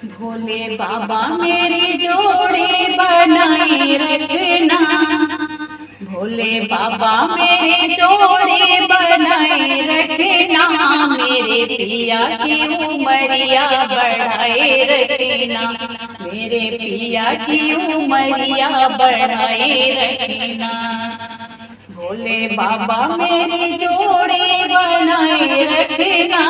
भोले बाबा मेरी जोड़ी बनाए रखना। भोले बाबा मेरी जोड़ी बनाए रखना। मेरे पिया की उमरिया बढ़ाए रखना। मेरे पिया की उमरिया बढ़ाए रखना। भोले बाबा मेरी जोड़ी बनाए रखना।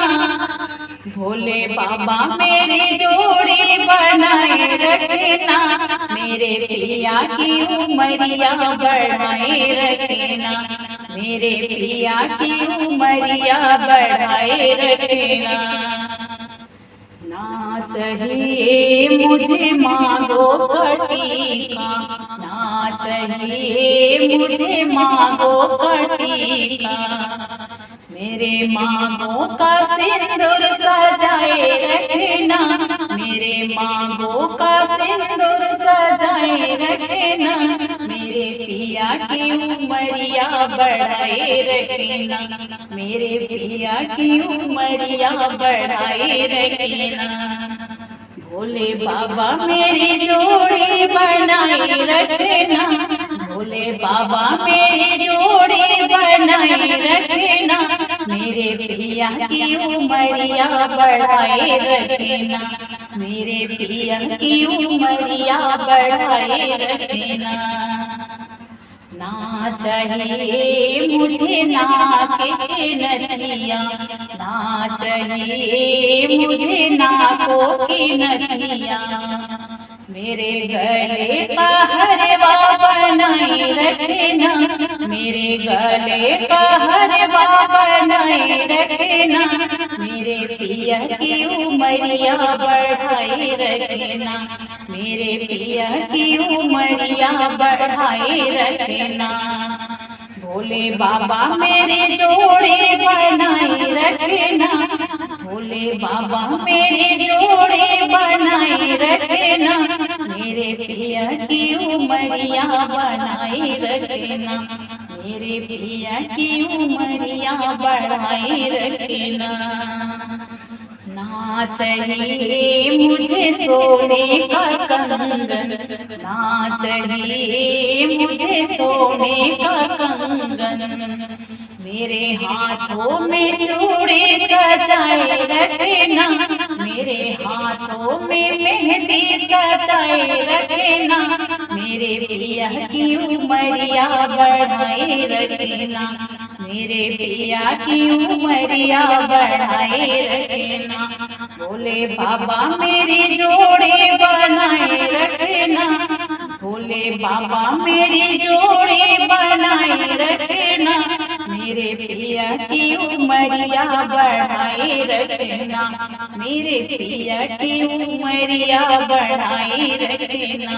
भोले बाबा मेरी जोड़ी बनाए रखना। मेरे पिया की उमरिया बढ़ाए रखना। मेरे पिया की उमरिया बढ़ाए रखना। ना चाहिए मुझे मांगो कटीका। ना चाहिए मुझे मांगो कटीका। मेरे मांगों का सिंदूर सजाए रखना। मेरे मांगों का सिंदूर सजाए रखना। मेरे पिया की उमरिया बढ़ाए रखना। मेरे पिया की उमरिया बढ़ाए रखना। भोले बाबा मेरी जोड़ी बनाए रखना। भोले बाबा मेरी जोड़ी बनाए रखना। मेरे पिया की उमरिया बढ़ाए रखना। मेरे पिया की उमरिया बढ़ाए रखना। ना चाहिए मुझे नाक के नथिया। ना चाहिए मुझे नाकों की नथिया। मेरे गले का हरवा बनाए रखना। मेरे गले का हरवा बनाए रखना। मेरे पिया की उमरिया बढ़ाए रखना। मेरे पिया की उमरिया बढ़ाए रखना। भोले बाबा मेरी जोड़ी बनाए रखना। भोले बाबा मेरी जोड़ी बनाए रखना। मेरे पिया की उमरिया बनाए रखना। मेरे पिया की उमरिया बढ़ाए रखना। ना चाहिए मुझे सोने का कंगन। ना चाहिए मुझे सोने का कंगन। मेरे हाथों में चूड़ी सजाए रखना। मेरे हाथों में मेहंदी सजाए रखना। मेरे पिया की उमरिया बढ़ाए रखना। मेरे पिया की उमरिया बढ़ाए रखना। भोले बाबा मेरी जोड़ी बनाए रखना। भोले बाबा मेरी जोड़ी बनाए रखना। मेरे पिया की उमरिया बढ़ाए रखना। मेरे पिया की उमरिया बढ़ाए रखना।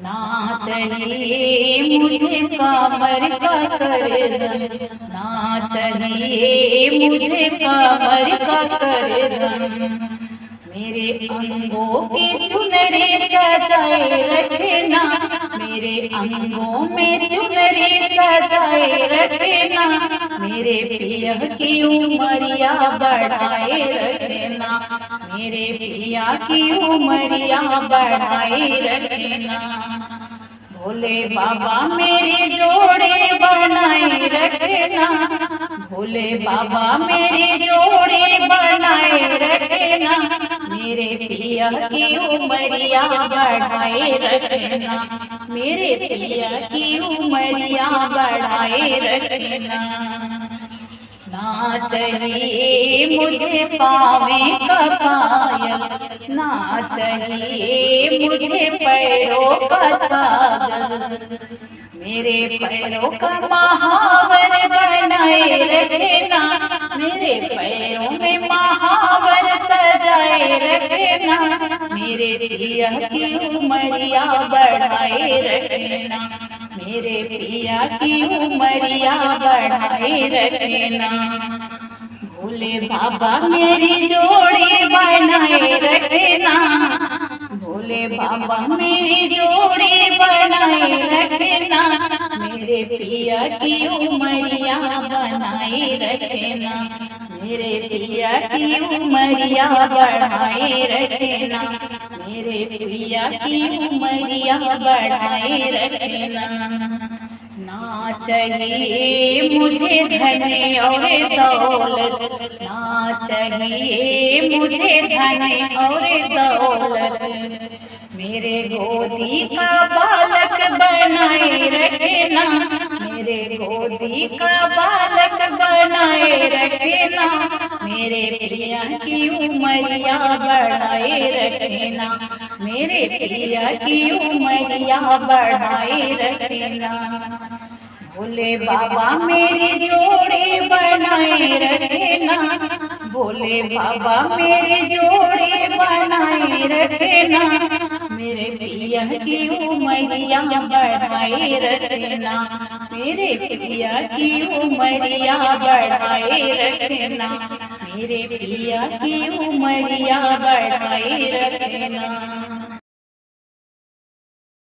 ना चाहिए मुझे कामर का करधन। ना चाहिए मुझे कामर का करधन। मेरे अंगों की चुनरी सजाए रखना। मेरे अंगों में चुनरी सजाए रखना। मेरे पिया की उमरिया बढ़ाए रखना। मेरे पिया की उमरिया बढ़ाए रखना। भोले बाबा मेरी जोड़ी बनाए रखना। भोले बाबा मेरी जोड़ी बनाए रखना। मेरे पिया की उमरिया बढ़ाए रखना। मेरे पिया की उमरिया बढ़ाए रखना। ना चाहिए मुझे पावे का पायल। ना चाहिए मुझे पैरों का छागल। मेरे पैरों का महावर बनाए रखना। मेरे पैरों में महावर सजाए रखना। मेरे पिया की उमरिया बढ़ाए रखना। मेरे पिया की उमरिया बढ़ाए रखना। भोले बाबा मेरी जोड़ी बनाए रखना। भोले बाबा मेरी जोड़ी बनाए रखना। मेरे पिया की उमरिया बनाए रखना। मेरे पिया की उमरिया बढ़ाए रखना, मेरे पिया की उमरिया बढ़ाए रखना। ना चाहिए मुझे धन और दौलत, ना चाहिए मुझे धन और दौलत, मेरे गोदी का बालक बनाए रखना, मेरे गोदी का बालक बनाए रखना, मेरे पिया की उमरिया बढ़ाए रखना, मेरे पिया की उमरिया बढ़ाए रखना। भोले बाबा मेरी जोड़ी बनाए रखना, भोले बाबा मेरी जोड़ी बनाए रखना, मेरे पिया की उमरिया बढ़ाए रखना, मेरे पिया की उमरिया बढ़ाए रखना, मेरे पिया की उमरिया बढ़ाए रखना।